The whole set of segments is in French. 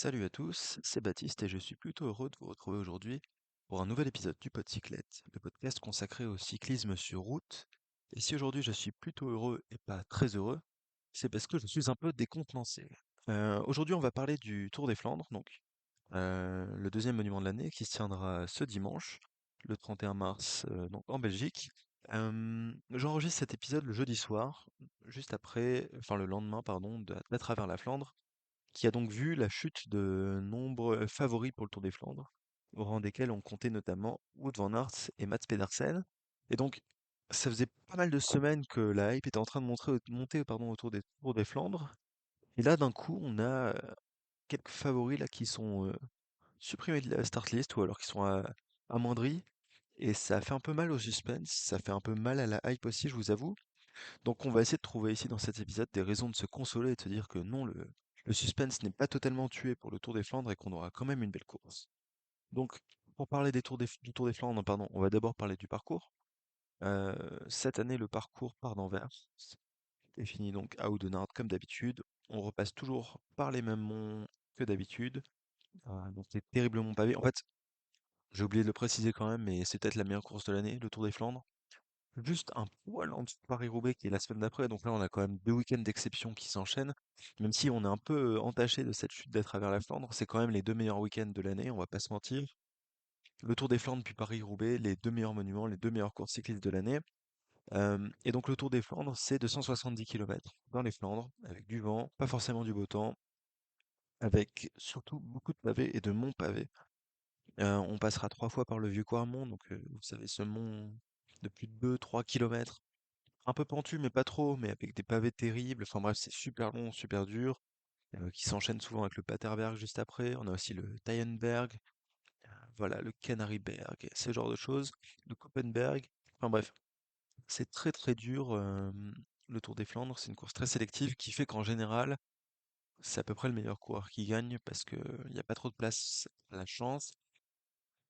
Salut à tous, c'est Baptiste et je suis plutôt heureux de vous retrouver aujourd'hui pour un nouvel épisode du Podcyclette, le podcast consacré au cyclisme sur route. Et si aujourd'hui je suis plutôt heureux et pas très heureux, c'est parce que je suis un peu décontenancé. Aujourd'hui on va parler du Tour des Flandres, donc le deuxième monument de l'année qui se tiendra ce dimanche, le 31 mars, donc en Belgique. J'enregistre cet épisode le jeudi soir, juste après, enfin le lendemain, pardon, d'à travers la Flandre qui a donc vu la chute de nombreux favoris pour le Tour des Flandres, au rang desquels on comptait notamment Wout van Aert et Mats Pedersen. Et donc, ça faisait pas mal de semaines que la hype était en train de monter pardon, autour des Tours des Flandres. Et là, d'un coup, on a quelques favoris là qui sont supprimés de la start list ou alors qui sont amoindris. Et ça fait un peu mal au suspense, ça fait un peu mal à la hype aussi, je vous avoue. Donc on va essayer de trouver ici dans cet épisode des raisons de se consoler et de se dire que non, le suspense n'est pas totalement tué pour le Tour des Flandres et qu'on aura quand même une belle course. Donc pour parler du Tour des Flandres, pardon, on va d'abord parler du parcours. Cette année, le parcours part d'Anvers et finit donc à Oudenaarde comme d'habitude. On repasse toujours par les mêmes monts que d'habitude. Donc c'est terriblement pavé. En fait, j'ai oublié de le préciser quand même, mais c'est peut-être la meilleure course de l'année, le Tour des Flandres. Juste un poil en dessous de Paris-Roubaix qui est la semaine d'après, donc là on a quand même 2 week-ends d'exception qui s'enchaînent. Même si on est un peu entaché de cette chute d'à travers la Flandre, c'est quand même les 2 meilleurs week-ends de l'année, on va pas se mentir. Le Tour des Flandres puis Paris-Roubaix, les 2 meilleurs monuments, les 2 meilleures courses cyclistes de l'année. Et donc le Tour des Flandres, c'est 270 kilomètres dans les Flandres, avec du vent, pas forcément du beau temps, avec surtout beaucoup de pavés et de monts pavés. On passera 3 fois par le Vieux Quarmont, donc vous savez ce mont de plus de 2-3 kilomètres un peu pentu, mais pas trop, mais avec des pavés terribles. Enfin bref, c'est super long, super dur, qui s'enchaîne souvent avec le Paterberg juste après. On a aussi le Tyenberg, voilà, le Canaryberg, ce genre de choses, le Koppenberg. Enfin bref, c'est très très dur. Le Tour des Flandres, c'est une course très sélective qui fait qu'en général, c'est à peu près le meilleur coureur qui gagne parce que il n'y a pas trop de place à la chance.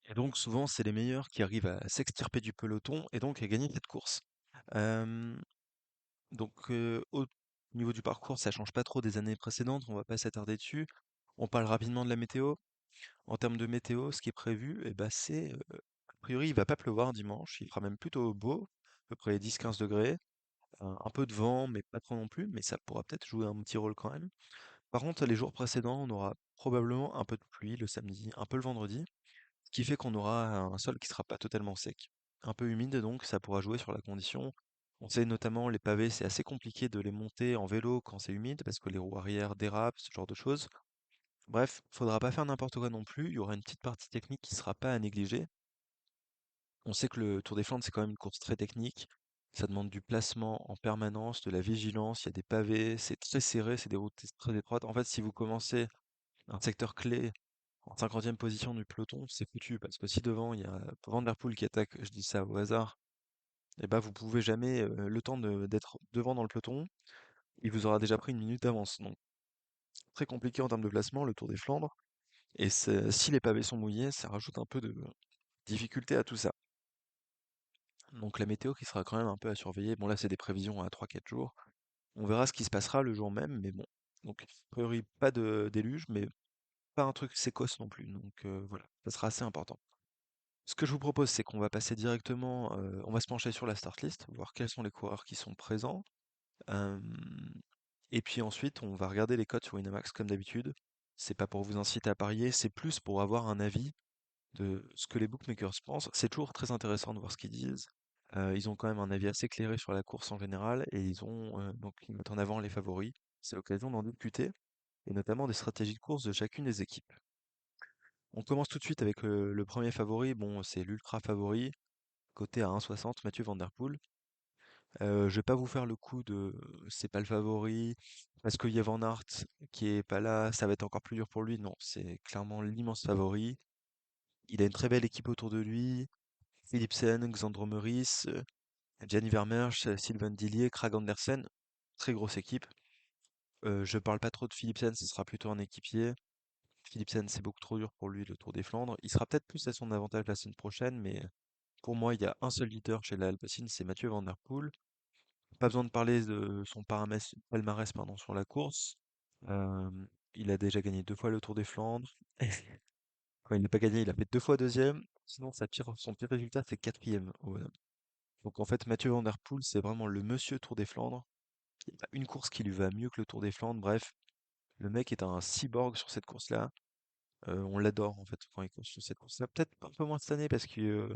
Et donc souvent, c'est les meilleurs qui arrivent à s'extirper du peloton et donc à gagner cette course. Euh, Donc, au niveau du parcours, ça change pas trop des années précédentes, on va pas s'attarder dessus. On parle rapidement de la météo. En termes de météo, ce qui est prévu, eh ben, c'est, a priori, il va pas pleuvoir dimanche, il fera même plutôt beau, à peu près 10-15 degrés, un peu de vent, mais pas trop non plus, mais ça pourra peut-être jouer un petit rôle quand même. Par contre, les jours précédents, on aura probablement un peu de pluie le samedi, un peu le vendredi, ce qui fait qu'on aura un sol qui sera pas totalement sec. Un peu humide, donc ça pourra jouer sur la condition. On sait notamment les pavés, c'est assez compliqué de les monter en vélo quand c'est humide parce que les roues arrière dérapent, ce genre de choses. Bref, faudra pas faire n'importe quoi non plus. Il y aura une petite partie technique qui sera pas à négliger. On sait que le Tour des Flandres, c'est quand même une course très technique. Ça demande du placement en permanence, de la vigilance. Il y a des pavés, c'est très serré, c'est des routes très étroites. En fait, si vous commencez un secteur clé en 50e position du peloton, c'est foutu parce que si devant il y a Van der Poel qui attaque, je dis ça au hasard, et ben vous pouvez jamais le temps d'être devant dans le peloton, il vous aura déjà pris une minute d'avance. Donc très compliqué en termes de placement, le Tour des Flandres. Et si les pavés sont mouillés, ça rajoute un peu de difficulté à tout ça. Donc la météo qui sera quand même un peu à surveiller. Bon là c'est des prévisions à 3-4 jours. On verra ce qui se passera le jour même, mais bon. Donc a priori pas de déluge, mais pas un truc sécosse non plus. Donc voilà, ça sera assez important. Ce que je vous propose, c'est qu'on va passer directement, on va se pencher sur la start list, voir quels sont les coureurs qui sont présents. Hem, et puis ensuite, on va regarder les cotes sur Winamax comme d'habitude. C'est pas pour vous inciter à parier, c'est plus pour avoir un avis de ce que les bookmakers pensent. C'est toujours très intéressant de voir ce qu'ils disent. Ils ont quand même un avis assez éclairé sur la course en général et donc ils mettent en avant les favoris. C'est l'occasion d'en discuter et notamment des stratégies de course de chacune des équipes. On commence tout de suite avec le premier favori. Bon, c'est l'ultra favori, coté à 1,60, Mathieu Van Der Poel. Je vais pas vous faire le coup de c'est pas le favori parce qu'il y a Van Aert qui est pas là, ça va être encore plus dur pour lui. Non, c'est clairement l'immense favori. Il a une très belle équipe autour de lui. Philipsen, Xandro Meurice, Gianni Vermeersch, Sylvain Dillier, Krag Andersen. Très grosse équipe. Je parle pas trop de Philipsen, ce sera plutôt un équipier. Philipsen, c'est beaucoup trop dur pour lui le Tour des Flandres. Il sera peut-être plus à son avantage la semaine prochaine, mais pour moi, il y a un seul leader chez la Alpecin, c'est Mathieu Van Der Poel. Pas besoin de parler de son palmarès pardon, sur la course. Euh, il a déjà gagné 2 fois le Tour des Flandres. Quand il n'a pas gagné, il a fait 2 fois deuxième. Sinon, son pire résultat, c'est quatrième. Donc en fait, Mathieu Van Der Poel, c'est vraiment le monsieur Tour des Flandres. Il y a une course qui lui va mieux que le Tour des Flandres. Bref, le mec est un cyborg sur cette course-là. On l'adore en fait quand il court sur cette course-là. Peut-être un peu moins cette année parce que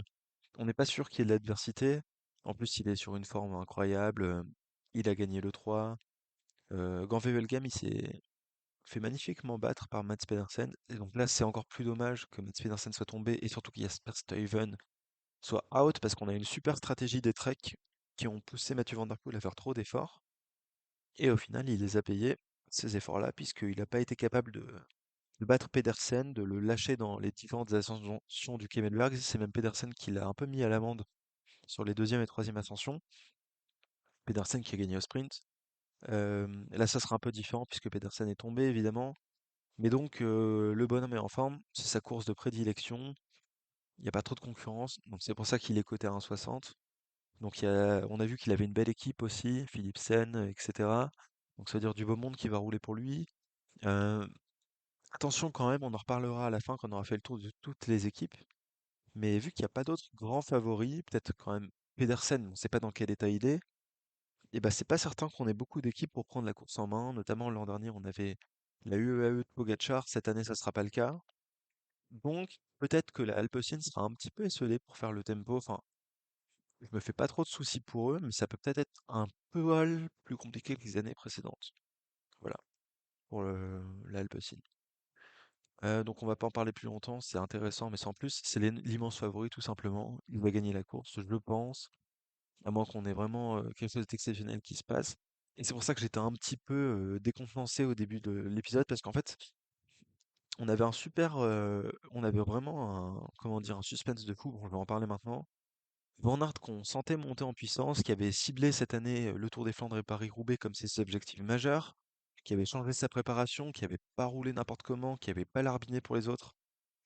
on n'est pas sûr qu'il y ait de l'adversité. En plus, il est sur une forme incroyable. Il a gagné le 3. Gant-Wevelgem, il s'est fait magnifiquement battre par Mats Pedersen. Et donc là, c'est encore plus dommage que Mats Pedersen soit tombé et surtout qu'il y a Jasper Stuyven soit out parce qu'on a une super stratégie des Trek qui ont poussé Mathieu Van Der Poel à faire trop d'efforts. Et au final, il les a payés, ces efforts-là, puisqu'il n'a pas été capable de battre Pedersen, de le lâcher dans les différentes ascensions du Kemmelberg. C'est même Pedersen qui l'a un peu mis à l'amende sur les deuxième et troisième ascensions. Pedersen qui a gagné au sprint. Là, ça sera un peu différent puisque Pedersen est tombé, évidemment. Mais donc, le bonhomme est en forme. C'est sa course de prédilection. Il n'y a pas trop de concurrence. Donc, c'est pour ça qu'il est coté à 1,60. Donc, on a vu qu'il avait une belle équipe aussi, Philipsen, etc. Donc, ça veut dire du beau monde qui va rouler pour lui. Euh, Attention quand même, on en reparlera à la fin quand on aura fait le tour de toutes les équipes. Mais vu qu'il n'y a pas d'autres grands favoris, peut-être quand même Pedersen, on ne sait pas dans quel état il est, et ben c'est pas certain qu'on ait beaucoup d'équipes pour prendre la course en main. Notamment l'an dernier, on avait la UAE de Pogacar, cette année ça sera pas le cas. Donc peut-être que la Alpecin sera un petit peu esselée pour faire le tempo. Enfin, je me fais pas trop de soucis pour eux, mais ça peut peut-être être un peu plus compliqué que les années précédentes. Voilà, pour la Alpecin. Donc on va pas en parler plus longtemps, c'est intéressant, mais sans plus, c'est l'immense favori tout simplement. Il va gagner la course, je le pense, à moins qu'on ait vraiment quelque chose d'exceptionnel qui se passe. Et c'est pour ça que j'étais un petit peu décontenancé au début de l'épisode, parce qu'en fait, on avait vraiment comment dire, un suspense de fou. Bon, je vais en parler maintenant. Van Aert qu'on sentait monter en puissance, qui avait ciblé cette année le Tour des Flandres et Paris-Roubaix comme ses objectifs majeurs, qui avait changé sa préparation, qui avait pas roulé n'importe comment, qui avait pas larbiné pour les autres.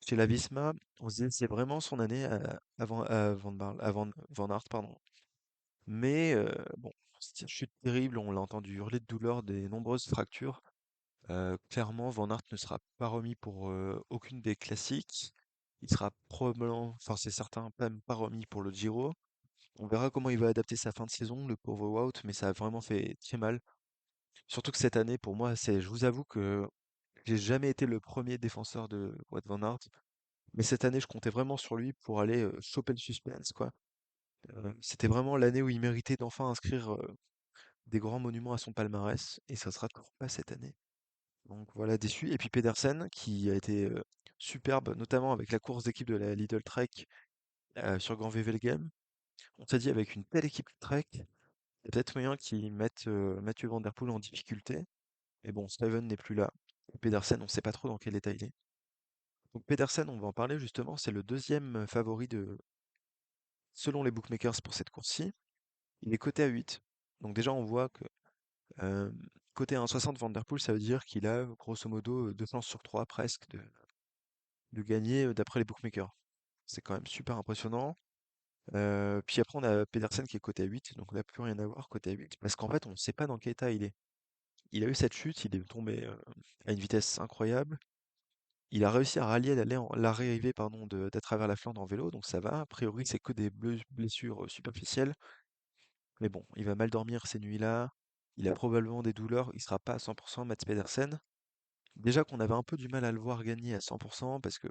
Chez la Visma, on se disait c'est vraiment son année à Van Aert, pardon. Mais bon, c'était une chute terrible, on l'a entendu hurler de douleur des nombreuses fractures. Clairement, Van Aert ne sera pas remis pour aucune des classiques. Il sera probablement, enfin c'est certain, même pas remis pour le Giro. On verra comment il va adapter sa fin de saison, le pauvre Wout, mais ça a vraiment fait très mal. Surtout que cette année, pour moi, je vous avoue que j'ai jamais été le premier défenseur de Wout Van Aert. Mais cette année, je comptais vraiment sur lui pour aller choper le suspense, quoi. C'était vraiment l'année où il méritait d'enfin inscrire des grands monuments à son palmarès, et ça sera toujours pas cette année. Donc voilà, déçu. Et puis Pedersen, qui a été superbe, notamment avec la course d'équipe de la Lidl Trek sur Grand Wevelgem. On s'est dit, avec une telle équipe Trek, il y a peut-être moyen qu'ils mettent Mathieu Van Der Poel en difficulté. Mais bon, Steven n'est plus là. Et Pedersen, on ne sait pas trop dans quel état il est. Donc Pedersen, on va en parler justement, c'est le deuxième favori selon les bookmakers pour cette course-ci. Il est coté à 8. Donc déjà, on voit que euh, coté à 1,60 Van Der Poel, ça veut dire qu'il a grosso modo 2 chances sur 3 presque de gagner d'après les bookmakers. C'est quand même super impressionnant. Puis après, on a Pedersen qui est coté à 8, donc on n'a plus rien à voir coté à 8. Parce qu'en fait, on ne sait pas dans quel état il est. Il a eu cette chute, il est tombé à une vitesse incroyable. Il a réussi à rallier l'arrivée pardon, d'à travers la Flandre en vélo, donc ça va. A priori, c'est que des blessures superficielles. Mais bon, il va mal dormir ces nuits-là. Il a probablement des douleurs. Il sera pas à 100% Mats Pedersen. Déjà qu'on avait un peu du mal à le voir gagner à 100% parce que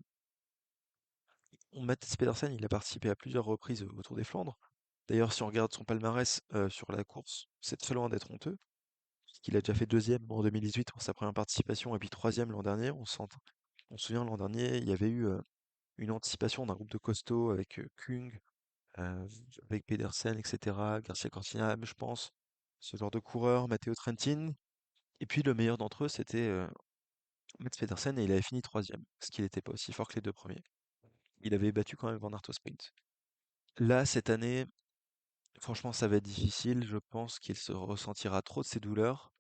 Mats Pedersen, il a participé à plusieurs reprises au Tour des Flandres. D'ailleurs, si on regarde son palmarès sur la course, c'est très loin d'être honteux. Parce qu'il a déjà fait deuxième en 2018 pour sa première participation et puis troisième l'an dernier. On se souvient l'an dernier, il y avait eu une anticipation d'un groupe de costauds avec Kung, euh, avec Pedersen, etc., Garcia Cortina, je pense, ce genre de coureur, Matteo Trentin. Et puis le meilleur d'entre eux, c'était Mats Pedersen et il avait fini troisième, parce qu'il n'était pas aussi fort que les deux premiers. Il avait battu quand même Van Aert au sprint. Là, cette année, franchement, ça va être difficile. Je pense qu'il se ressentira trop de ses douleurs.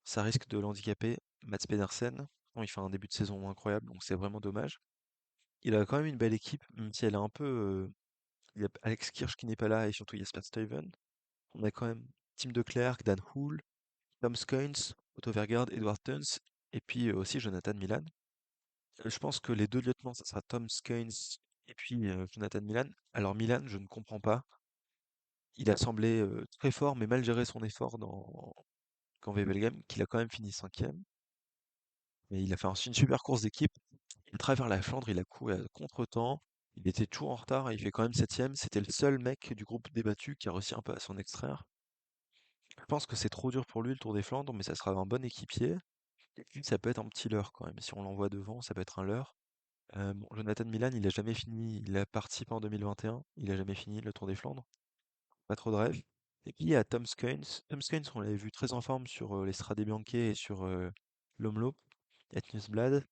Ça risque de l'handicaper. Mats Pedersen, bon, il fait un début de saison incroyable, donc c'est vraiment dommage. Il a quand même une belle équipe, même si elle est un peu. Il y a Alex Kirch qui n'est pas là et surtout Jasper Stuyven. On a quand même Tim de Klerk, Dan Houle, Tom Skynes, Otto Vergaard, Edward Tuns. et puis aussi Jonathan Milan. Je pense que les deux lieutenants, ça sera Tom Skynes et puis Jonathan Milan. Alors Milan, je ne comprends pas. Il a semblé très fort, mais mal gérer son effort dans qu'en Wevelgem, qu'il a quand même fini cinquième. Mais il a fait une super course d'équipe. À travers la Flandre, il a couru à contre-temps. Il était toujours en retard et il fait quand même septième. C'était le seul mec du groupe débattu qui a réussi un peu à s'en extraire. Je pense que c'est trop dur pour lui le Tour des Flandres, mais ça sera un bon équipier. Et puis ça peut être un petit leurre quand même. Si on l'envoie devant, ça peut être un leurre. Bon, Jonathan Milan, il a jamais fini. Il a participé en 2021. Il a jamais fini le Tour des Flandres. Pas trop de rêve. Et puis il y a Tom Skynes. Tom Skynes, on l'avait vu très en forme sur les Strade Bianche et sur l'Omloop, Etniusblad.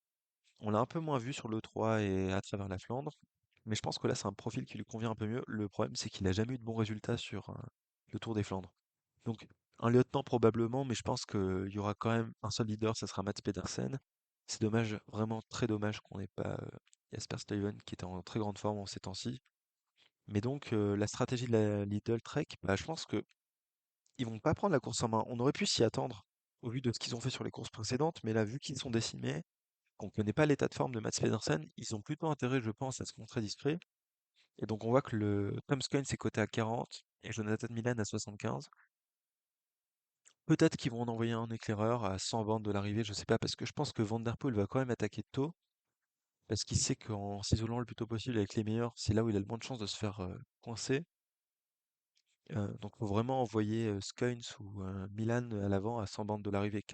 On l'a un peu moins vu sur l'E3 et à travers la Flandre, mais je pense que là, c'est un profil qui lui convient un peu mieux. Le problème, c'est qu'il a jamais eu de bons résultats sur le Tour des Flandres. Donc, un lieutenant probablement, mais je pense qu'il y aura quand même un seul leader, ça sera Mats Pedersen. C'est dommage, vraiment très dommage qu'on n'ait pas Jasper Stuyven qui était en très grande forme en ces temps-ci. Mais donc, la stratégie de la Lidl Trek, bah, je pense que ils vont pas prendre la course en main. On aurait pu s'y attendre au vu de ce qu'ils ont fait sur les courses précédentes, mais là, vu qu'ils sont décimés, qu'on ne connaît pas l'état de forme de Mats Pedersen, ils ont plutôt intérêt, je pense, à se montrer discrets. Et donc on voit que le Tom Skujins est coté à 40 et Jonathan Milan à 75. Peut-être qu'ils vont en envoyer un éclaireur à 100 bornes de l'arrivée, je sais pas, parce que je pense que Van Der Poel va quand même attaquer tôt, parce qu'il sait qu'en s'isolant le plus tôt possible avec les meilleurs, c'est là où il a le moins de chances de se faire coincer. Donc faut vraiment envoyer Skujins ou Milan à l'avant à 100 bornes de l'arrivée,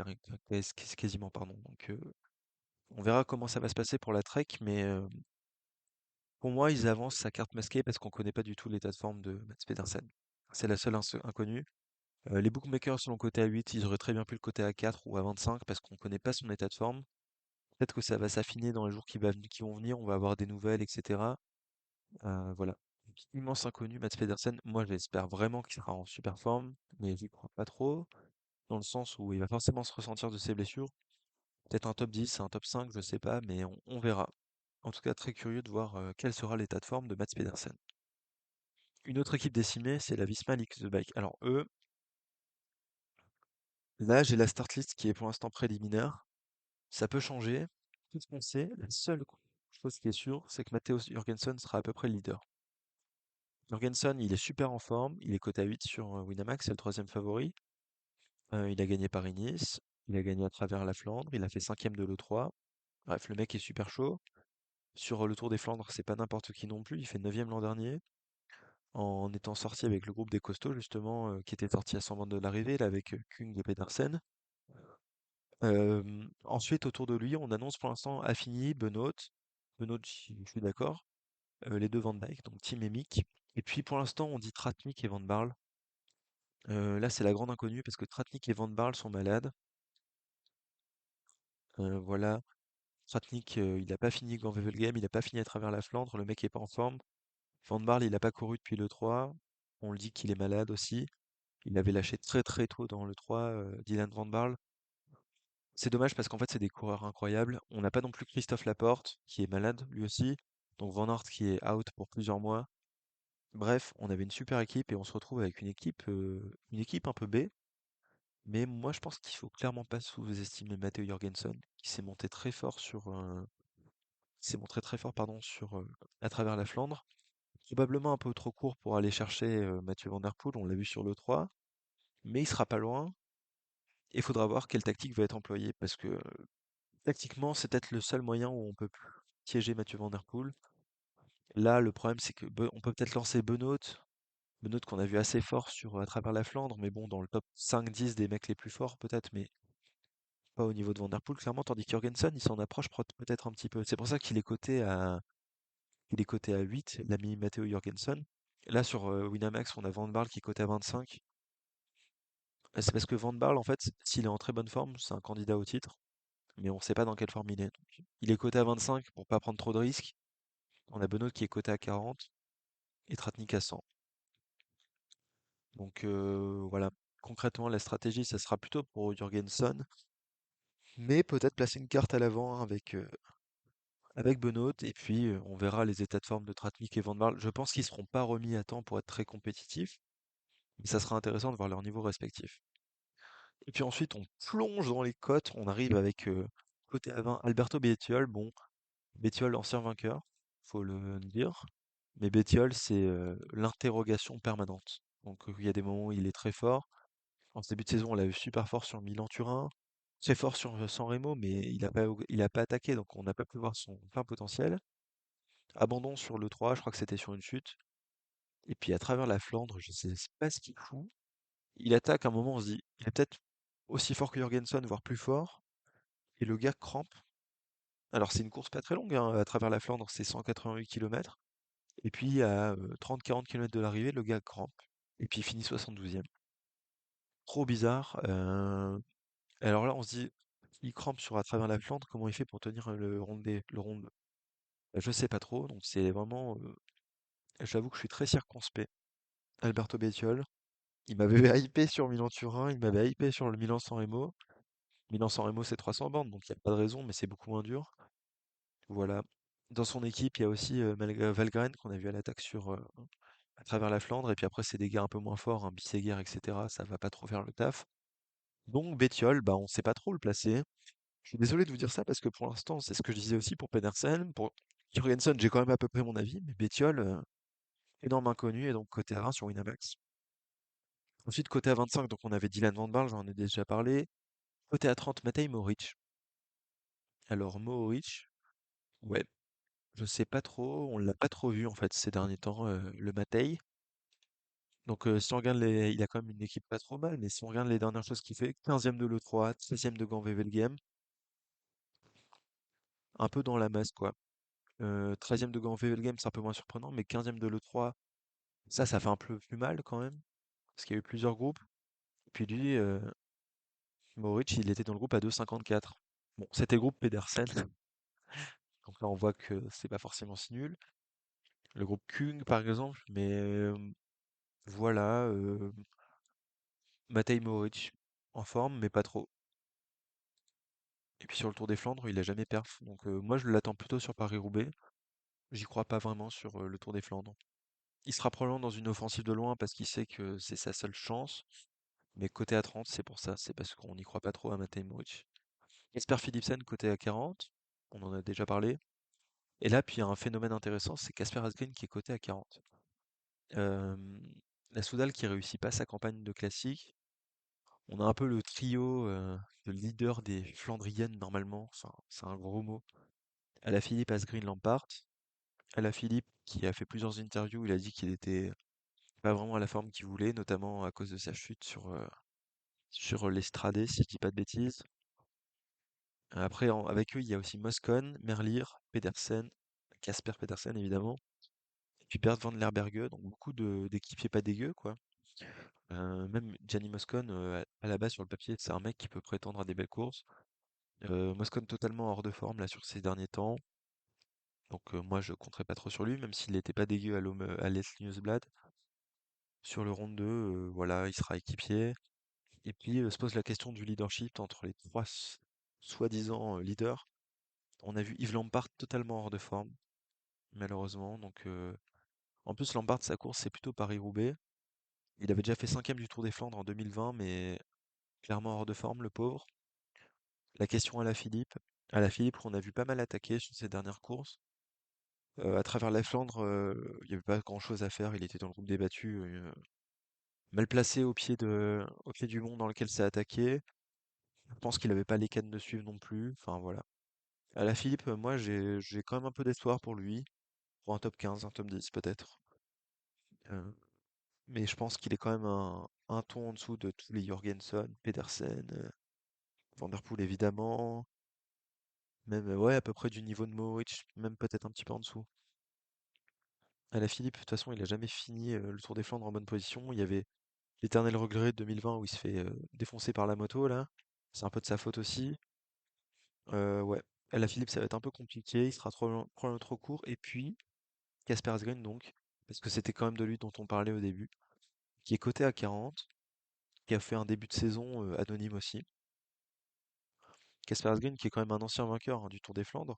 quasiment, pardon. Donc on verra comment ça va se passer pour la Trek, mais pour moi, ils avancent à carte masquée parce qu'on connaît pas du tout l'état de forme de Mats Pedersen. C'est la seule inconnue. Les bookmakers sont le côté à 8, ils auraient très bien pu le côté à 4 ou à 25 parce qu'on connaît pas son état de forme. Peut-être que ça va s'affiner dans les jours qui vont venir, on va avoir des nouvelles, etc. Voilà. Donc, immense inconnu, Mats Pedersen. Moi, j'espère vraiment qu'il sera en super forme, mais j'y crois pas trop, dans le sens où il va forcément se ressentir de ses blessures. Peut-être un top 10, un top 5, je sais pas, mais on verra. En tout cas, très curieux de voir quel sera l'état de forme de Mats Pedersen. Une autre équipe décimée, c'est la Visma League The Bike. Alors eux, là j'ai la start list qui est pour l'instant préliminaire. Ça peut changer. Tout ce qu'on sait, la seule chose qui est sûre, c'est que Matteo Jorgensen sera à peu près le leader. Jorgensen, il est super en forme, il est coté à 8 sur Winamax, c'est le troisième favori. Il a gagné Paris-Nice, il a gagné à travers la Flandre, il a fait cinquième de l'E3. Bref, le mec est super chaud. Sur le Tour des Flandres, c'est pas n'importe qui non plus, il fait neuvième l'an dernier. En étant sorti avec le groupe des costauds justement, qui était sorti à 100 bornes de l'arrivée, là, avec Kung et Pedersen. Ensuite, autour de lui, on annonce pour l'instant Affini, Benoît. Benoît, je suis d'accord. Les 2 Van Dijk, donc Tim et Mick. Et puis pour l'instant, on dit Tratnik et Van Barle. Là, c'est la grande inconnue parce que Tratnik et Van Barle sont malades. Voilà. Tratnik, il a pas fini Grand Wevelgem, il a pas fini à travers la Flandre, le mec est pas en forme. Van Barle, il a pas couru depuis le 3. On le dit qu'il est malade aussi. Il avait lâché très très tôt dans le 3, Dylan Van Barle. C'est dommage parce qu'en fait, c'est des coureurs incroyables. On n'a pas non plus Christophe Laporte, qui est malade lui aussi. Donc Van Aert qui est out pour plusieurs mois. Bref, on avait une super équipe et on se retrouve avec une équipe un peu B. Mais moi, je pense qu'il faut clairement pas sous-estimer Matteo Jorgensen, qui s'est monté très fort qui s'est montré très fort, pardon, à travers la Flandre. Probablement un peu trop court pour aller chercher Mathieu Van Der Poel, on l'a vu sur le 3, mais il sera pas loin. Il faudra voir quelle tactique va être employée parce que tactiquement, c'est peut-être le seul moyen où on peut piéger Mathieu Van Der Poel. Là, le problème, c'est que on peut peut-être lancer Benoît. Benoît qu'on a vu assez fort à travers la Flandre, mais bon, dans le top 5-10 des mecs les plus forts, peut-être, mais pas au niveau de Van Der Poel, clairement, tandis que Jorgensen, il s'en approche peut-être un petit peu. C'est pour ça il est coté à 8, l'ami Matteo Jorgensen. Là, sur Winamax, on a Van Barle qui est coté à 25. C'est parce que Van Barle, en fait, s'il est en très bonne forme, c'est un candidat au titre, mais on ne sait pas dans quelle forme il est. Donc, il est coté à 25 pour pas prendre trop de risques. On a Benoît qui est coté à 40 et Tratnik à 100. Donc voilà, concrètement, la stratégie, ça sera plutôt pour Jorgensen, mais peut-être placer une carte à l'avant avec Benoît, et puis on verra les états de forme de Tratnik et Van Barle. Je pense qu'ils seront pas remis à temps pour être très compétitifs, mais ça sera intéressant de voir leur niveau respectif. Et puis ensuite, on plonge dans les côtes. On arrive avec côté à 20, Alberto Bettiol. Bon, Bettiol, ancien vainqueur, faut le dire. Mais Bettiol, c'est l'interrogation permanente. Donc il y a des moments où il est très fort. En ce début de saison, on l'a vu super fort sur Milan-Turin, très fort sur San Remo, mais il a pas attaqué, donc on n'a pas pu voir son plein potentiel. Abandon sur le 3, je crois que c'était sur une chute. Et puis à travers la Flandre, je sais pas ce qu'il fout. Il attaque, à un moment, on se dit, il est peut-être aussi fort que Jorgensen, voire plus fort. Et le gars crampe. Alors c'est une course pas très longue, hein, à travers la Flandre, c'est 188 km. Et puis à 30-40 km de l'arrivée, le gars crampe. Et puis il finit 72e. Trop bizarre. Alors là, on se dit, il crampe sur à travers la Flandre, comment il fait pour tenir le ronde? Je sais pas trop, donc c'est vraiment, j'avoue que je suis très circonspect. Alberto Bettiol, il m'avait hypé sur Milan-Turin, il m'avait hypé sur le Milan-San Remo. Milan-San Remo, c'est 300 bornes, donc il n'y a pas de raison, mais c'est beaucoup moins dur. Voilà. Dans son équipe, il y a aussi Valgren qu'on a vu à l'attaque à travers la Flandre, et puis après, c'est des gars un peu moins forts, hein, Bisseguer, etc. Ça va pas trop faire le taf. Donc Bettiol, bah, on sait pas trop le placer. Je suis désolé de vous dire ça parce que pour l'instant, c'est ce que je disais aussi pour Pedersen. Pour Jurgensen, j'ai quand même à peu près mon avis, mais Bettiol, énorme inconnu, et donc côté A20 sur Winamax. Ensuite, côté A25, donc on avait Dylan Van Baarle, j'en ai déjà parlé. Côté A30, Matej Mohoric. Alors Mohoric, ouais, je sais pas trop, on l'a pas trop vu en fait ces derniers temps, le Matej. Donc si on regarde il a quand même une équipe pas trop mal, mais si on regarde les dernières choses qu'il fait, 15e de l'E3, 16e de Gand-Wevelgem, un peu dans la masse quoi. 13e de Gand-Wevelgem, c'est un peu moins surprenant, mais 15e de l'E3, ça fait un peu plus mal quand même, parce qu'il y a eu plusieurs groupes. Et puis lui, Mohoric, il était dans le groupe à 2,54. Bon, c'était le groupe Pedersen, donc là on voit que c'est pas forcément si nul. Le groupe Kung par exemple, mais voilà, Matej Mohoric en forme, mais pas trop. Et puis sur le Tour des Flandres, il a jamais perf, donc moi je l'attends plutôt sur Paris-Roubaix. J'y crois pas vraiment sur le Tour des Flandres. Il sera probablement dans une offensive de loin parce qu'il sait que c'est sa seule chance. Mais côté A30, c'est pour ça, c'est parce qu'on n'y croit pas trop à Matej Mohoric. Jesper Philipsen côté A40, on en a déjà parlé. Et là, puis il y a un phénomène intéressant, c'est Casper Asgreen qui est coté à 40. Euh, la Soudal qui réussit pas sa campagne de classique. On a un peu le trio de leader des Flandriennes normalement, enfin, c'est un gros mot. Alaphilippe, Asgreen, Lampart. Alaphilippe qui a fait plusieurs interviews, il a dit qu'il était pas vraiment à la forme qu'il voulait, notamment à cause de sa chute sur l'Estradé, si je dis pas de bêtises. Après, avec eux, il y a aussi Moscon, Merlier, Pedersen, Casper Pedersen évidemment, et puis Bert van Lerberge, donc beaucoup d'équipiers pas dégueux, quoi. Même Gianni Moscon, à la base, sur le papier, c'est un mec qui peut prétendre à des belles courses. Moscon totalement hors de forme, là, sur ces derniers temps. Donc, moi, je compterais pas trop sur lui, même s'il n'était pas dégueu à l'Es Newsblad. Sur le round 2, voilà, il sera équipier. Et puis, se pose la question du leadership entre les trois soi-disant leaders. On a vu Yves Lampart totalement hors de forme, malheureusement. Donc, en plus, Lampart, sa course, c'est plutôt Paris-Roubaix. Il avait déjà fait 5e du Tour des Flandres en 2020, mais clairement hors de forme, le pauvre. La question à la Philippe, qu'on a vu pas mal attaquer sur ses dernières courses. À travers la Flandre, il n'y avait pas grand-chose à faire. Il était dans le groupe des battus, mal placé au pied du mont dans lequel c'est attaqué. Je pense qu'il avait pas les cannes de suivre non plus. Enfin voilà. À la Philippe, moi j'ai quand même un peu d'espoir pour lui, pour un top 15, un top 10 peut-être. Euh, mais je pense qu'il est quand même un ton en dessous de tous les Jorgensen, Pedersen, Van der Poel évidemment, même ouais à peu près du niveau de Mohoric, même peut-être un petit peu en dessous. À la Philippe, de toute façon, il a jamais fini le Tour des Flandres en bonne position. Il y avait l'éternel regret de 2020 où il se fait défoncer par la moto là. C'est un peu de sa faute aussi. Ouais. À la Philippe, ça va être un peu compliqué. Il sera probablement trop court. Et puis, Casper Asgreen, donc, parce que c'était quand même de lui dont on parlait au début, qui est coté à 40, qui a fait un début de saison anonyme aussi. Casper Asgreen, qui est quand même un ancien vainqueur hein, du Tour des Flandres.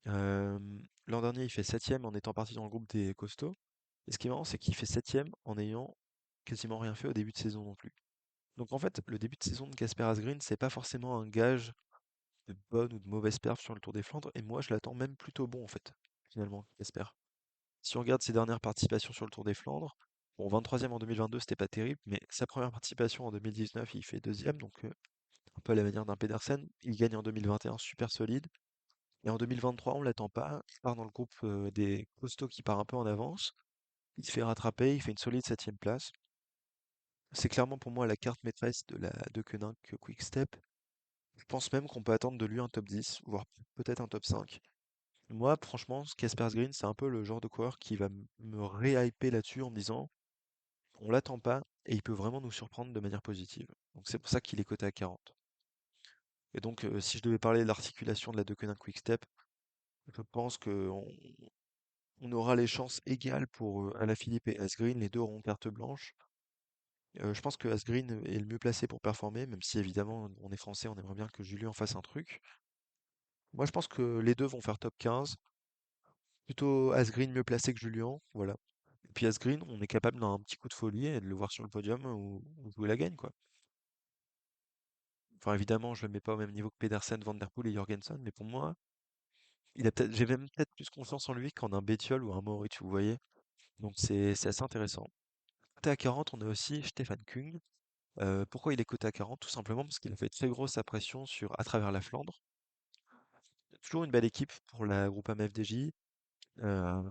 Euh, L'an dernier, il fait 7e en étant parti dans le groupe des costauds. Et ce qui est marrant, c'est qu'il fait 7e en ayant quasiment rien fait au début de saison non plus. Donc en fait, le début de saison de Casper Asgreen, c'est pas forcément un gage de bonne ou de mauvaise perf sur le Tour des Flandres, et moi je l'attends même plutôt bon en fait, finalement, Casper. Si on regarde ses dernières participations sur le Tour des Flandres, bon, 23e en 2022, c'était pas terrible, mais sa première participation en 2019, il fait deuxième, donc un peu à la manière d'un Pedersen. Il gagne en 2021, super solide. Et en 2023, on l'attend pas. Il part dans le groupe des costauds qui part un peu en avance. Il se fait rattraper, il fait une solide septième place. C'est clairement pour moi la carte maîtresse de la de Koenig Quick Step. Je pense même qu'on peut attendre de lui un top 10, voire peut-être un top 5. Moi, franchement, Casper Green, c'est un peu le genre de coureur qui va me ré-hyper là-dessus en me disant, on l'attend pas et il peut vraiment nous surprendre de manière positive. Donc c'est pour ça qu'il est coté à 40. Et donc, si je devais parler de l'articulation de la Deceuninck Quick-Step, je pense on aura les chances égales pour Alaphilippe et Asgreen. Les deux auront carte blanche. Je pense que Asgreen est le mieux placé pour performer, même si évidemment on est français, on aimerait bien que Julien fasse un truc. Moi, je pense que les deux vont faire top 15. Plutôt Asgreen mieux placé que Julien, voilà. Et puis Asgreen, on est capable d'un petit coup de folie et de le voir sur le podium ou jouer la gagne, quoi. Enfin, évidemment, je le mets pas au même niveau que Pedersen, Van Der Poel et Jorgensen, mais pour moi, j'ai même peut-être plus confiance en lui qu'en un Bettiol ou un Mohoric, vous voyez. Donc c'est assez intéressant. Côté à 40, on a aussi Stefan Kung. Pourquoi il est coté à 40? Tout simplement parce qu'il a fait très grosse pression sur à travers la Flandre. Toujours une belle équipe pour la Groupama FDJ. Euh,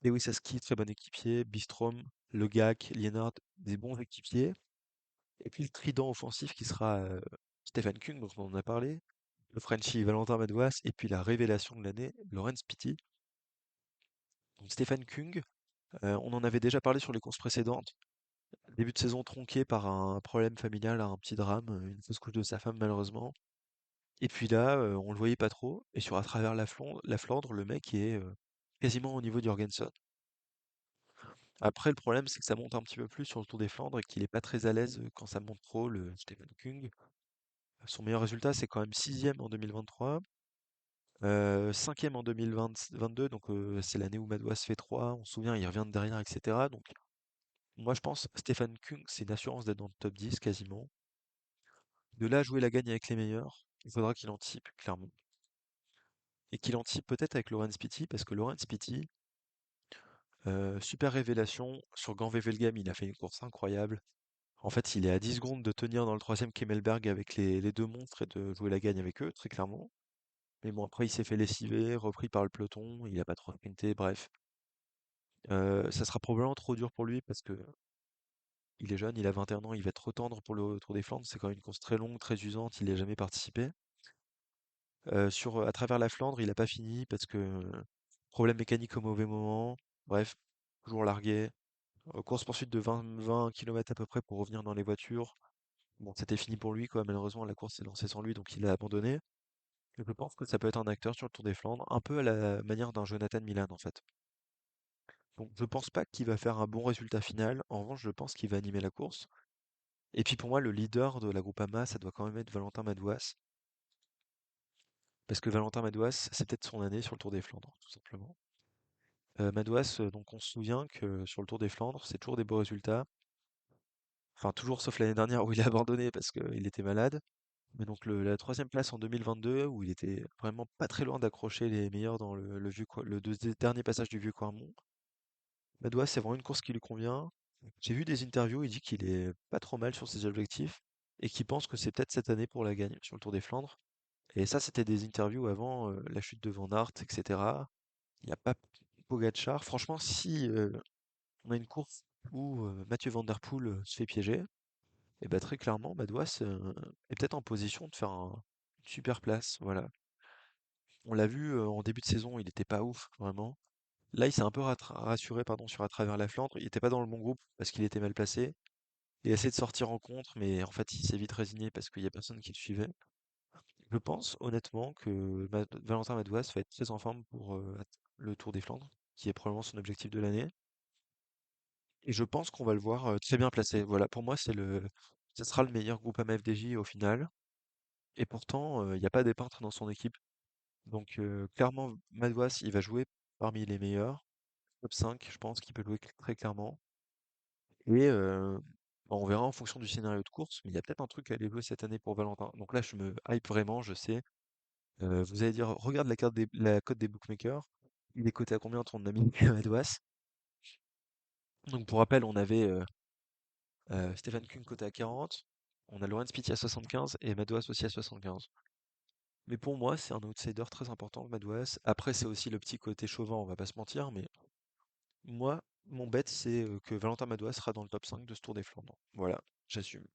Lewis Hasky, très bon équipier. Bistrom, Le Gac, Lienard, des bons équipiers. Et puis le trident offensif qui sera Stefan Kung, dont on en a parlé. Le Frenchie Valentin Madouas. Et puis la révélation de l'année, Laurens Pitty. Donc Stefan Kung, on en avait déjà parlé sur les courses précédentes. Début de saison tronqué par un problème familial, un petit drame, une fausse couche de sa femme malheureusement. Et puis là, on le voyait pas trop. Et sur à travers la Flandre, le mec est quasiment au niveau d'Jurgensen. Après, le problème, c'est que ça monte un petit peu plus sur le Tour des Flandres et qu'il est pas très à l'aise quand ça monte trop, le Stefan Kung. Son meilleur résultat, c'est quand même sixième en 2023, cinquième en 2022, donc c'est l'année où Madouas fait 3. On se souvient, il revient de derrière, etc. Donc moi, je pense Stefan Kung, c'est une assurance d'être dans le top 10 quasiment. De là à jouer la gagne avec les meilleurs, il faudra qu'il anticipe, clairement. Et qu'il anticipe peut-être avec Laurens Pitty, parce que Laurens Pitty, super révélation, sur Gand-Wevelgem, il a fait une course incroyable. En fait, il est à 10 secondes de tenir dans le troisième Kemmelberg avec les deux monstres et de jouer la gagne avec eux, très clairement. Mais bon, après, il s'est fait lessiver, repris par le peloton, il a pas trop sprinté, bref. Ça sera probablement trop dur pour lui parce que il est jeune, il a 21 ans, il va être trop tendre pour le Tour des Flandres. C'est quand même une course très longue, très usante, il n'y a jamais participé. À travers la Flandre, il a pas fini parce que problème mécanique au mauvais moment. Bref, toujours largué. Course-poursuite de 20 km à peu près pour revenir dans les voitures. Bon, c'était fini pour lui, quoi. Malheureusement, la course s'est lancée sans lui, donc il a abandonné. Et je pense que ça peut être un acteur sur le Tour des Flandres, un peu à la manière d'un Jonathan Milan, en fait. Donc, je pense pas qu'il va faire un bon résultat final. En revanche, je pense qu'il va animer la course. Et puis pour moi, le leader de la Groupama, ça doit quand même être Valentin Madouas. Parce que Valentin Madouas, c'est peut-être son année sur le Tour des Flandres, tout simplement. Madouas, donc on se souvient que sur le Tour des Flandres, c'est toujours des beaux résultats. Enfin, toujours sauf l'année dernière où il a abandonné parce qu'il était malade. Mais donc la troisième place en 2022, où il était vraiment pas très loin d'accrocher les meilleurs dans le dernier passage du Vieux Quarmont. Madouas, c'est vraiment une course qui lui convient. J'ai vu des interviews, il dit qu'il est pas trop mal sur ses objectifs et qu'il pense que c'est peut-être cette année pour la gagne sur le Tour des Flandres. Et ça, c'était des interviews avant la chute de Van Aert, etc. Il n'y a pas Pogačar. Franchement, si on a une course où Mathieu Van Der Poel se fait piéger, et bah très clairement, Madouas est peut-être en position de faire une super place. Voilà. On l'a vu en début de saison, il était pas ouf, vraiment. Là, il s'est un peu rassuré, pardon, sur à travers la Flandre. Il était pas dans le bon groupe parce qu'il était mal placé. Il a essayé de sortir en contre, mais en fait, il s'est vite résigné parce qu'il y a personne qui le suivait. Je pense honnêtement que Valentin Madouas va être très en forme pour le Tour des Flandres, qui est probablement son objectif de l'année. Et je pense qu'on va le voir très bien placé. Voilà, pour moi, ce sera le meilleur groupe AMFDJ au final. Et pourtant, il n'y a pas des peintres dans son équipe. Donc, clairement, Madouas, il va jouer parmi les meilleurs. Top 5, je pense qu'il peut jouer très clairement. Et Bon, on verra en fonction du scénario de course, mais il y a peut-être un truc à aller jouer cette année pour Valentin. Donc là, je me hype vraiment, je sais. Vous allez dire, regarde la cote des bookmakers. Il est coté à combien ton ami Madouas? Donc pour rappel, on avait Stephen Kuhn coté à 40, on a Laurence Pitty à 75 et Madouas aussi à 75. Mais pour moi, c'est un outsider très important, Madouas. Après, c'est aussi le petit côté chauvin, on va pas se mentir, mais moi, mon bet, c'est que Valentin Madouas sera dans le top 5 de ce Tour des Flandres. Voilà, j'assume.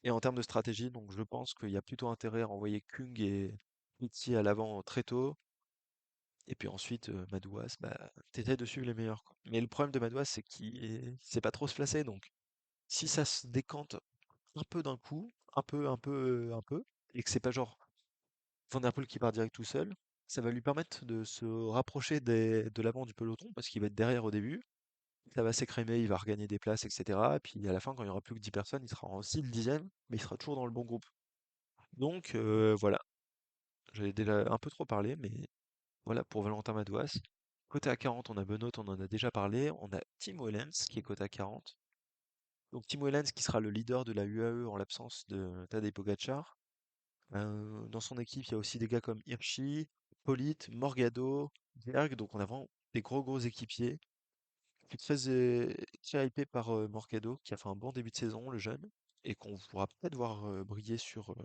Et en termes de stratégie, donc je pense qu'il y a plutôt intérêt à envoyer Kung et Pitty à l'avant très tôt. Et puis ensuite, Madouas, bah, t'essaies de suivre les meilleurs, quoi. Mais le problème de Madouas, c'est qu'il sait pas trop se placer. Donc, si ça se décante un peu d'un coup, un peu, et que c'est pas genre Van der Poel qui part direct tout seul, ça va lui permettre de se rapprocher de l'avant du peloton parce qu'il va être derrière au début. Ça va s'écrémer, il va regagner des places, etc. Et puis à la fin, quand il y aura plus que 10 personnes, il sera aussi le dixième, mais il sera toujours dans le bon groupe. Donc voilà, j'avais déjà un peu trop parlé, mais voilà pour Valentin Madouas. Côté à 40, on a Benoît, on en a déjà parlé. On a Tim Wellens qui est côté à 40. Donc Tim Wellens qui sera le leader de la UAE en l'absence de Tadej Pogacar. Dans son équipe, il y a aussi des gars comme Hirschi, Polit, Morgado, Berg. Donc on a vraiment des gros équipiers. Je suis très hypé par Morgado qui a fait un bon début de saison, le jeune, et qu'on pourra peut-être voir briller sur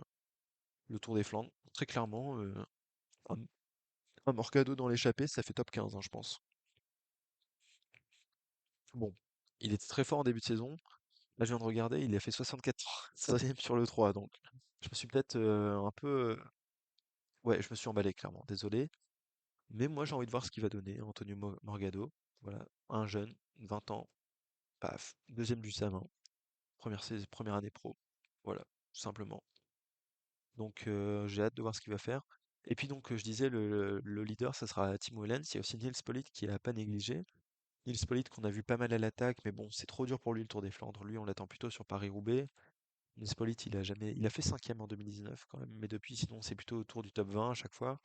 le Tour des Flandres. Très clairement, un, un Morgado dans l'échappée, ça fait top 15, hein, je pense. Bon, il était très fort en début de saison. Là, je viens de regarder, il a fait 64 e sur le 3, donc je me suis peut-être un peu... ouais, je me suis emballé, clairement, désolé. Mais moi, j'ai envie de voir ce qu'il va donner, Antonio Morgado. Voilà, un jeune, 20 ans, paf, deuxième du Sam1, première année pro. Voilà, tout simplement. Donc, j'ai hâte de voir ce qu'il va faire. Et puis donc, je disais, le leader, ça sera Timo Wellens. Il y a aussi Nils Politt qui est à pas négliger. Nils Politt qu'on a vu pas mal à l'attaque, mais bon, c'est trop dur pour lui le Tour des Flandres. Lui, on l'attend plutôt sur Paris-Roubaix. Nils Politt, il a fait cinquième en 2019 quand même, mais depuis, sinon, c'est plutôt autour du top 20 à chaque fois.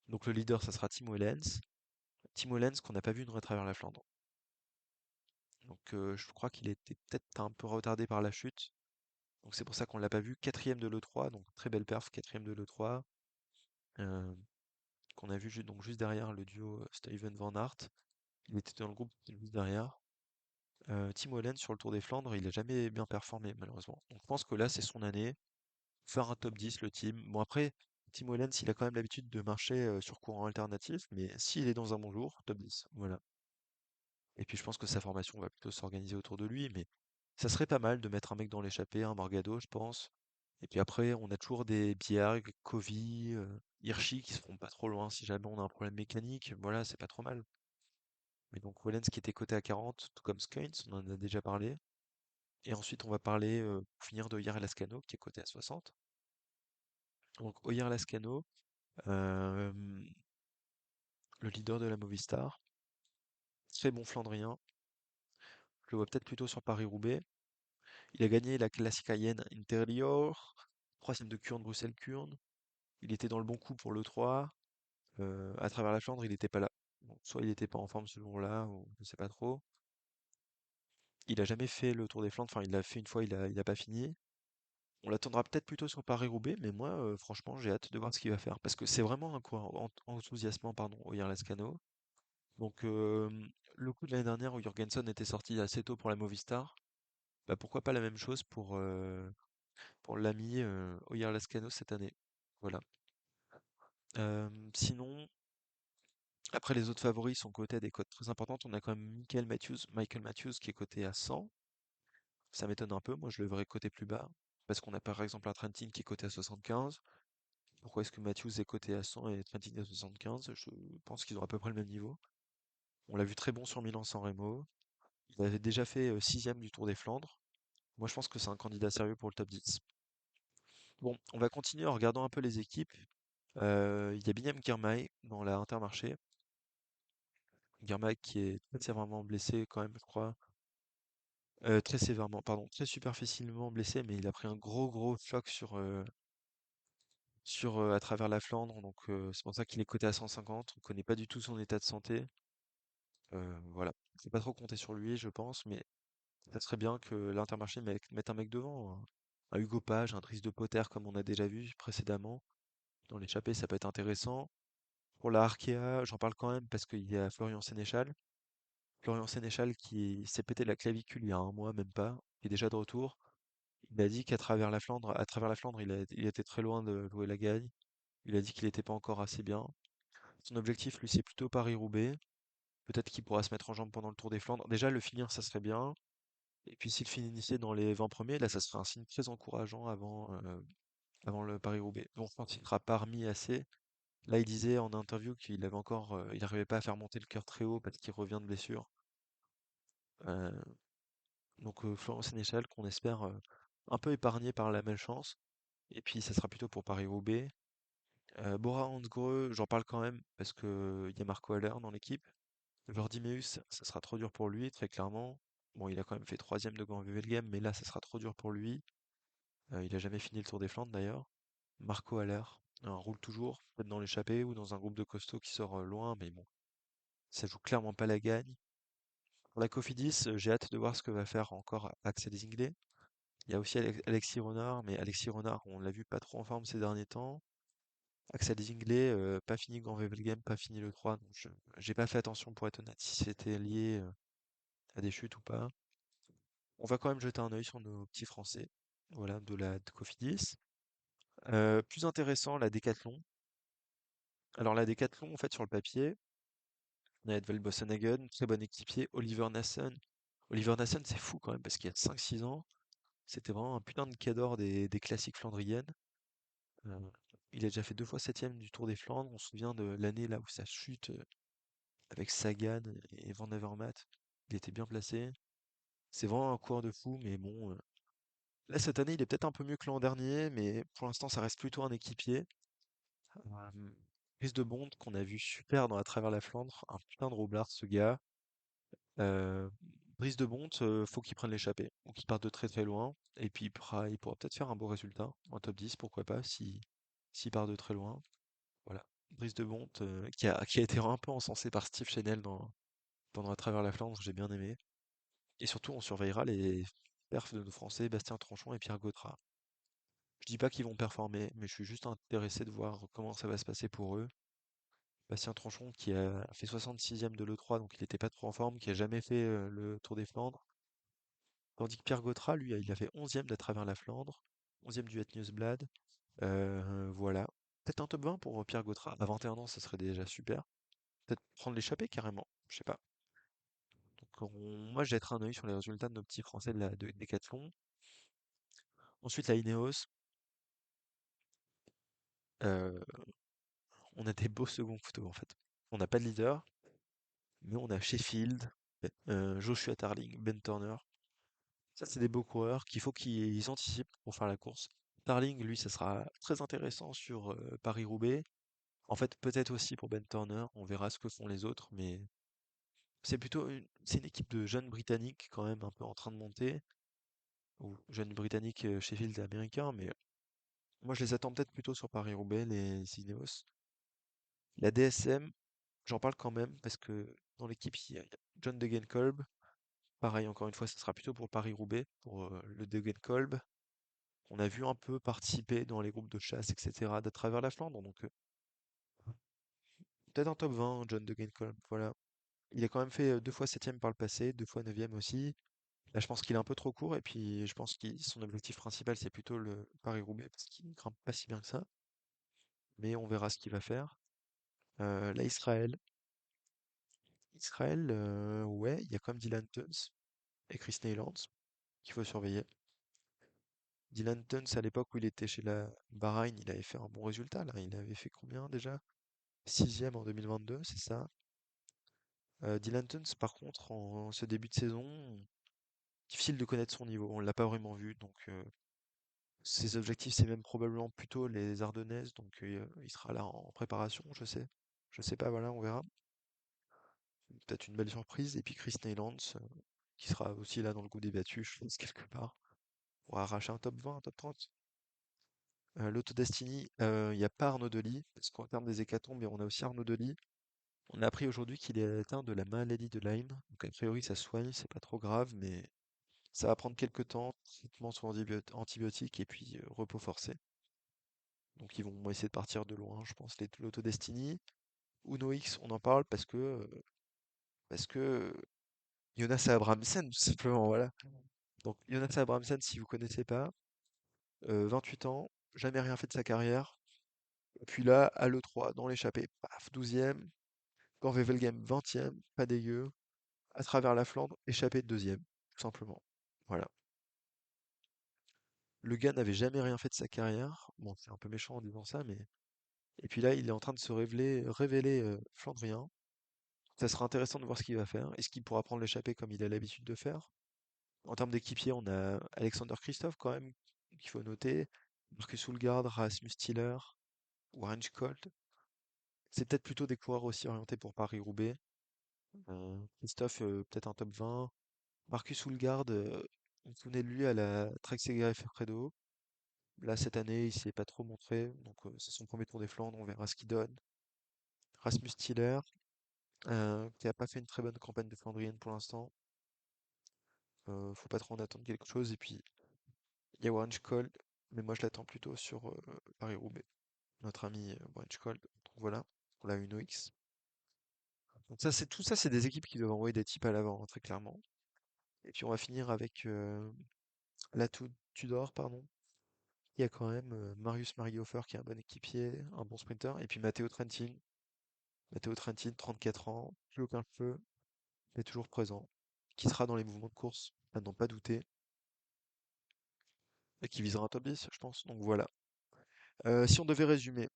Donc le leader, ça sera Timo Wellens. Timo Wellens qu'on n'a pas vu à travers la Flandre. Donc je crois qu'il était peut-être un peu retardé par la chute. Donc c'est pour ça qu'on l'a pas vu. Quatrième de l'E3, donc très belle perf, quatrième de l'E3. euh, qu'on a vu donc juste derrière le duo Steven Van Aert. Il était dans le groupe juste derrière. Timo Wellens sur le Tour des Flandres, il a jamais bien performé malheureusement. Donc je pense que là c'est son année. Faire un top 10 le team. Bon après, Timo Wellens il a quand même l'habitude de marcher sur courant alternatif, mais s'il est dans un bon jour, top 10. Voilà. Et puis je pense que sa formation va plutôt s'organiser autour de lui, mais ça serait pas mal de mettre un mec dans l'échappée, un Morgado, je pense. Et puis après, on a toujours des Bjerg, Covey, Hirschi qui seront pas trop loin si jamais on a un problème mécanique. Voilà, c'est pas trop mal. Mais donc Wellens qui était coté à 40, tout comme Skynes, on en a déjà parlé. Et ensuite, on va parler, pour finir, de Oyer Lascano qui est coté à 60. Donc Oyer Lascano, euh, le leader de la Movistar, très bon Flandrien. Je le vois peut-être plutôt sur Paris-Roubaix. Il a gagné la Classica Cayenne Interior, troisième de Kurn, Bruxelles-Kurn. Il était dans le bon coup pour l'E3. À travers la Flandre, il n'était pas là. Bon, soit il n'était pas en forme ce jour-là, ou je sais pas trop. Il a jamais fait le Tour des Flandres. Enfin, il l'a fait une fois, il a pas fini. On l'attendra peut-être plutôt sur Paris-Roubaix, mais moi, franchement, j'ai hâte de voir ce qu'il va faire. Parce que c'est vraiment un coureur enthousiasmant, pardon, Oyer Lascano. Donc, le coup de l'année dernière où Jorgensen était sorti assez tôt pour la Movistar, bah pourquoi pas la même chose pour l'ami Oyer Lascano cette année. Voilà. Sinon, après les autres favoris sont cotés à des cotes très importantes. On a quand même Michael Matthews qui est coté à 100. Ça m'étonne un peu, moi je le verrais coté plus bas. Parce qu'on a par exemple un Trentin qui est coté à 75. Pourquoi est-ce que Matthews est coté à 100 et Trentin à 75? Je pense qu'ils ont à peu près le même niveau. On l'a vu très bon sur Milan-San Remo. Il avait déjà fait sixième du Tour des Flandres. Moi je pense que c'est un candidat sérieux pour le top 10. Bon, on va continuer en regardant un peu les équipes. Il y a Biniam Girmay dans la Intermarché. Girmay qui est très sévèrement blessé quand même, je crois. Très sévèrement, pardon, très superficiellement blessé, mais il a pris un gros choc à travers la Flandre, donc c'est pour ça qu'il est coté à 150. On connaît pas du tout son état de santé. Voilà, faut pas trop compter sur lui, je pense, mais Ça serait bien que l'Intermarché mette un mec devant, un Hugo Page, un Driss de Potter comme on a déjà vu précédemment. Dans l'échappée, ça peut être intéressant. Pour la Arkea, j'en parle quand même parce qu'il y a Florian Sénéchal. Florian Sénéchal qui s'est pété la clavicule il y a un mois, même pas, qui est déjà de retour. Il a dit à travers la Flandre, il était très loin de jouer la gagne. Il a dit qu'il n'était pas encore assez bien. Son objectif, lui, c'est plutôt Paris-Roubaix. Peut-être qu'il pourra se mettre en jambe pendant le Tour des Flandres. Déjà, le finir, ça serait bien. Et puis, s'il finissait dans les 20 premiers, là, ça serait un signe très encourageant avant le Paris-Roubaix. Bon, je pense qu'il ne sera pas remis assez. Là, il disait en interview il n'arrivait pas à faire monter le cœur très haut parce qu'il revient de blessure. Euh, donc, Florent Sénéchal, qu'on espère un peu épargné par la malchance. Et puis, ça sera plutôt pour Paris-Roubaix. Bora Hansgrohe, j'en parle quand même parce que il y a Marco Haller dans l'équipe. Jordi Meeus, ça sera trop dur pour lui, très clairement. Bon, il a quand même fait troisième de Grand Wevelgem, mais là, ça sera trop dur pour lui. Il a jamais fini le Tour des Flandres d'ailleurs. Marco Haller, roule toujours, peut-être dans l'échappée ou dans un groupe de costauds qui sort loin, mais bon, ça joue clairement pas la gagne. Pour la Cofidis, j'ai hâte de voir ce que va faire encore Axel Zinglet. Il y a aussi Alexis Renard, mais Alexis Renard, on l'a vu pas trop en forme ces derniers temps. Axel Zinglet, pas fini Grand Wevelgem, pas fini le 3, donc j'ai pas fait attention pour être honnête si c'était lié à des chutes ou pas. On va quand même jeter un œil sur nos petits Français, voilà, de Cofidis. Plus intéressant, la Décathlon. Alors la Décathlon, en fait, sur le papier, on a Edvald Boasson-Hagen, très bon équipier, Oliver Nassen. Oliver Nassen, c'est fou quand même, parce qu'il y a 5-6 ans, c'était vraiment un putain de cador des classiques flandriennes. Euh, il a déjà fait 2 fois septième du Tour des Flandres. On se souvient de l'année là où ça chute avec Sagan et Van Avermaet. Il était bien placé. C'est vraiment un coureur de fou, mais bon. Là, cette année, il est peut-être un peu mieux que l'an dernier, mais pour l'instant, ça reste plutôt un équipier. Euh, Chris de Bond, qu'on a vu super à travers la Flandre, un putain de roublard, ce gars. Euh, Brice de Bont, faut qu'il prenne l'échappée, ou qu'il parte de très très loin, et puis il pourra peut-être faire un beau résultat, un top 10, pourquoi pas, s'il part de très loin. Voilà. Brice de Bont, qui a été un peu encensé par Steve Chenel pendant à travers la Flandre, j'ai bien aimé. Et surtout, on surveillera les perfs de nos Français, Bastien Tranchon et Pierre Gautrat. Je dis pas qu'ils vont performer, mais je suis juste intéressé de voir comment ça va se passer pour eux. Bastien Tranchon qui a fait 66e de l'E3, donc il n'était pas trop en forme, qui a jamais fait le Tour des Flandres. Tandis que Pierre Gautrat, lui, il a fait 11e d'à travers la Flandre, 11e du Het Nieuwsblad. Voilà. Peut-être un top 20 pour Pierre Gautrat. À 21 ans, ça serait déjà super. Peut-être prendre l'échappée carrément. Je sais pas. Donc moi, je jetterai un œil sur les résultats de nos petits Français de Décathlon. Ensuite, la Ineos. euh, on a des beaux seconds couteaux en fait. On n'a pas de leader, mais on a Sheffield, Joshua Tarling, Ben Turner. Ça, c'est des beaux coureurs qu'il faut qu'ils anticipent pour faire la course. Tarling, lui, ça sera très intéressant sur Paris-Roubaix. En fait, peut-être aussi pour Ben Turner, on verra ce que font les autres, mais c'est une équipe de jeunes Britanniques quand même un peu en train de monter, ou jeunes Britanniques Sheffield et américains, mais moi je les attends peut-être plutôt sur Paris-Roubaix, les Ineos. La DSM, j'en parle quand même parce que dans l'équipe il y a John Degenkolb. Pareil, encore une fois, ça sera plutôt pour Paris-Roubaix, pour le Degenkolb. On a vu un peu participer dans les groupes de chasse, etc., d'à travers la Flandre, donc peut-être un top 20, John Degenkolb, voilà. Il a quand même fait 2 fois septième par le passé, 2 fois neuvième aussi. Là, je pense qu'il est un peu trop court, et puis je pense que son objectif principal, c'est plutôt le Paris-Roubaix, parce qu'il ne grimpe pas si bien que ça, mais on verra ce qu'il va faire. Là, Israël, ouais, il y a quand même Dylan Teuns et Chris Neylands qu'il faut surveiller. Dylan Teuns, à l'époque où il était chez la Bahreïn, il avait fait un bon résultat, là. Il avait fait combien déjà? Sixième en 2022, c'est ça. Dylan Teuns, par contre, en ce début de saison, difficile de connaître son niveau. On l'a pas vraiment vu, donc ses objectifs, c'est même probablement plutôt les Ardennaises, donc il sera là en préparation, je sais. Je sais pas, voilà, on verra. Peut-être une belle surprise. Et puis Chris Neylands, qui sera aussi là dans le groupe des battus, je pense, quelque part, pour arracher un top 20, un top 30. Lotto Destiny, il n'y a pas Arnaud Delis, parce qu'en termes des hécatombes, on a aussi Arnaud Delis. On a appris aujourd'hui qu'il est atteint de la maladie de Lyme. Donc a priori ça se soigne, c'est pas trop grave, mais Ça va prendre quelques temps, traitement sous antibiotiques et puis repos forcé. Donc ils vont essayer de partir de loin, je pense, l'Autodestiny. Uno X, on en parle parce que Jonas Abrahamsen, tout simplement, voilà. Donc Jonas Abrahamsen, si vous connaissez pas, 28 ans, jamais rien fait de sa carrière. Et puis là, à l'E3, dans l'échappée, paf, 12e. Game 20e, pas dégueu. À travers la Flandre, échappée de 2e, tout simplement. Voilà. Le gars n'avait jamais rien fait de sa carrière. Bon, c'est un peu méchant en disant ça, mais. Et puis là, il est en train de se révéler flandrien. Ça sera intéressant de voir ce qu'il va faire. Est-ce qu'il pourra prendre l'échappée comme il a l'habitude de faire? En termes d'équipier, on a Alexander Christophe quand même, qu'il faut noter. Marcus Soulgard, Rasmus Stiller, Warren Colt. C'est peut-être plutôt des coureurs aussi orientés pour Paris-Roubaix. Christophe, peut-être un top 20. Marcus Soulgard, on se souvenait de lui à la Trek Segafredo Fredo. Là, cette année, il s'est pas trop montré. Donc, c'est son premier Tour des Flandres. On verra ce qu'il donne. Rasmus Stiller, qui a pas fait une très bonne campagne de Flandrienne pour l'instant. Faut pas trop en attendre quelque chose. Et puis, il y a Warren Scholl, mais moi je l'attends plutôt sur Paris-Roubaix. Notre ami Warren Scholl. Donc voilà, pour la Uno X. Donc ça, c'est tout ça, c'est des équipes qui doivent envoyer des types à l'avant, hein, très clairement. Et puis on va finir avec la Tudor, pardon. Il y a quand même Marius Marihofer qui est un bon équipier, un bon sprinter. Et puis Matteo Trentin. Matteo Trentin, 34 ans, plus aucun feu, mais toujours présent. Qui sera dans les mouvements de course, à n'en pas douter. Et qui visera un top 10, je pense. Donc voilà. Si on devait résumer,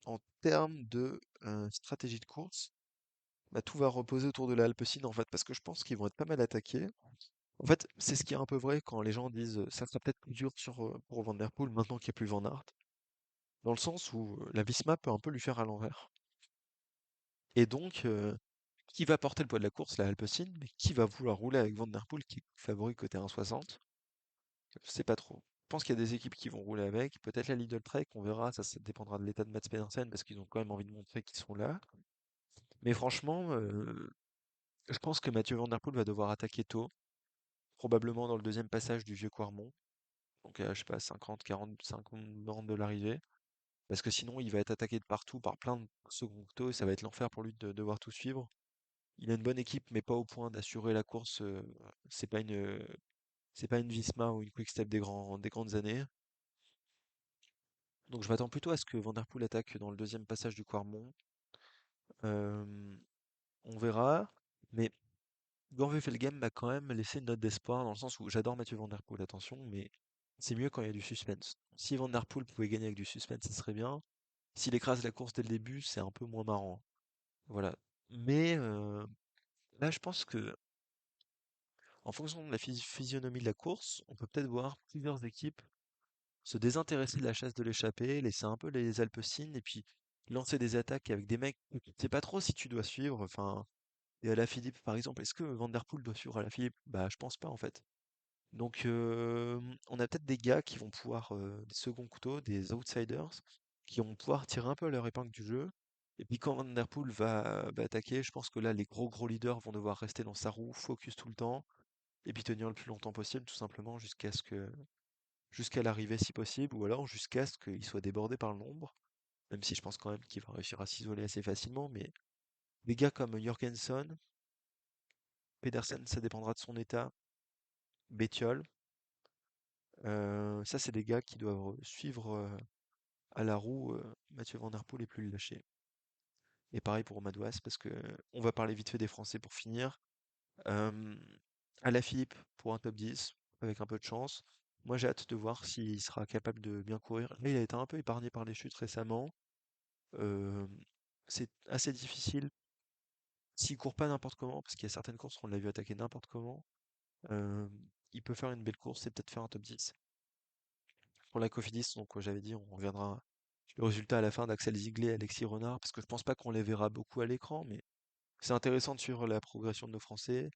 en termes de stratégie de course, bah, tout va reposer autour de la Alpecin en fait, parce que je pense qu'ils vont être pas mal attaqués. En fait, c'est ce qui est un peu vrai quand les gens disent ça sera peut-être plus dur pour Van Der Poel maintenant qu'il n'y a plus Van Aert, dans le sens où la Visma peut un peu lui faire à l'envers. Et donc, qui va porter le poids de la course? La Alpecin, mais qui va vouloir rouler avec Van Der Poel qui est favori côté 1,60? Je sais pas trop. Je pense qu'il y a des équipes qui vont rouler avec, peut-être la Lidl Trek, on verra, ça dépendra de l'état de Mats Pedersen parce qu'ils ont quand même envie de montrer qu'ils sont là. Mais franchement, je pense que Mathieu Van Der Poel va devoir attaquer tôt, probablement dans le deuxième passage du Vieux Quarmont, donc je sais pas, 50, 40, 50 bornes de l'arrivée, parce que sinon il va être attaqué de partout par plein de second couteaux et ça va être l'enfer pour lui de devoir tout suivre. Il a une bonne équipe, mais pas au point d'assurer la course. C'est pas une, c'est pas une Visma ou une Quick-Step des grandes années. Donc je m'attends plutôt à ce que Van Der Poel attaque dans le deuxième passage du Quarmont. Euh, on verra, mais Game m'a quand même laissé une note d'espoir dans le sens où j'adore Mathieu Van Der Poel, attention, mais c'est mieux quand il y a du suspense. Si Van Der Poel pouvait gagner avec du suspense, ce serait bien. S'il écrase la course dès le début, c'est un peu moins marrant. Voilà. Mais là, je pense que en fonction de la physionomie de la course, on peut peut-être voir plusieurs équipes se désintéresser de la chasse de l'échappée, laisser un peu les Alpecin et puis lancer des attaques avec des mecs. Tu sais pas trop si tu dois suivre. Enfin, et à la Philippe, par exemple, est-ce que Van Der Poel doit suivre à la Philippe? Bah, je pense pas en fait. Donc, on a peut-être des gars qui vont pouvoir, des seconds couteaux, des outsiders, qui vont pouvoir tirer un peu leur épingle du jeu. Et puis quand Van Der Poel va attaquer, je pense que là, les gros leaders vont devoir rester dans sa roue, focus tout le temps, et puis tenir le plus longtemps possible, tout simplement, jusqu'à l'arrivée si possible, ou alors jusqu'à ce qu'il soit débordé par le nombre, même si je pense quand même qu'il va réussir à s'isoler assez facilement, mais des gars comme Jorgensen, Pedersen, ça dépendra de son état, Bettiol, ça c'est des gars qui doivent suivre à la roue Mathieu Van Der Poel et plus le lâcher. Et pareil pour Madouas, parce que on va parler vite fait des Français pour finir. Euh, Alaphilippe pour un top 10, avec un peu de chance. Moi j'ai hâte de voir s'il sera capable de bien courir. Là il a été un peu épargné par les chutes récemment. Euh, c'est assez difficile s'il court pas n'importe comment, parce qu'il y a certaines courses où on l'a vu attaquer n'importe comment. euh, il peut faire une belle course et peut-être faire un top 10. Pour la Cofidis, donc j'avais dit, on reviendra le résultat à la fin d'Axel Ziegler et Alexis Renard, parce que je pense pas qu'on les verra beaucoup à l'écran, mais c'est intéressant de suivre la progression de nos Français.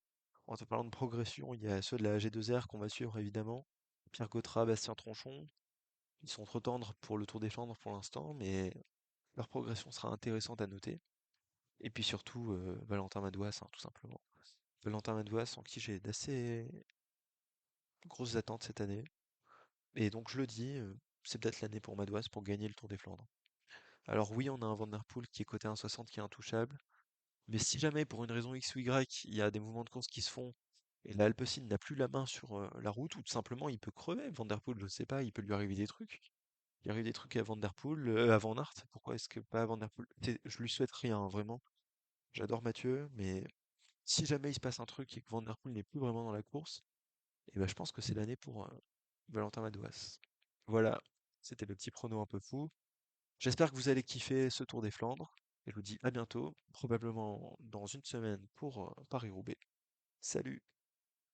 En te parlant de progression, il y a ceux de la G2R qu'on va suivre évidemment. Pierre Gautrat, Bastien Tronchon. Ils sont trop tendres pour le Tour des Flandres pour l'instant, mais leur progression sera intéressante à noter. Et puis surtout, Valentin Madouas, hein, tout simplement. Valentin Madouas, en qui j'ai d'assez grosses attentes cette année. Et donc je le dis, c'est peut-être l'année pour Madouas pour gagner le Tour des Flandres. Alors oui, on a un Van Der Poel qui est coté à 1,60 qui est intouchable. Mais si jamais, pour une raison X ou Y, il y a des mouvements de course qui se font et la Alpecin n'a plus la main sur la route, ou tout simplement il peut crever, Van Der Poel, je sais pas, il peut lui arriver des trucs. Il arrive des trucs à Van Der Poel, à Van Aert, pourquoi est-ce que pas à Van Der Poel? Je lui souhaite rien, hein, vraiment. J'adore Mathieu, mais si jamais il se passe un truc et que Van Der Poel n'est plus vraiment dans la course, et ben je pense que c'est l'année pour Valentin Madouas. Voilà, c'était le petit prono un peu fou. J'espère que vous allez kiffer ce Tour des Flandres, et je vous dis à bientôt, probablement dans une semaine pour Paris-Roubaix. Salut!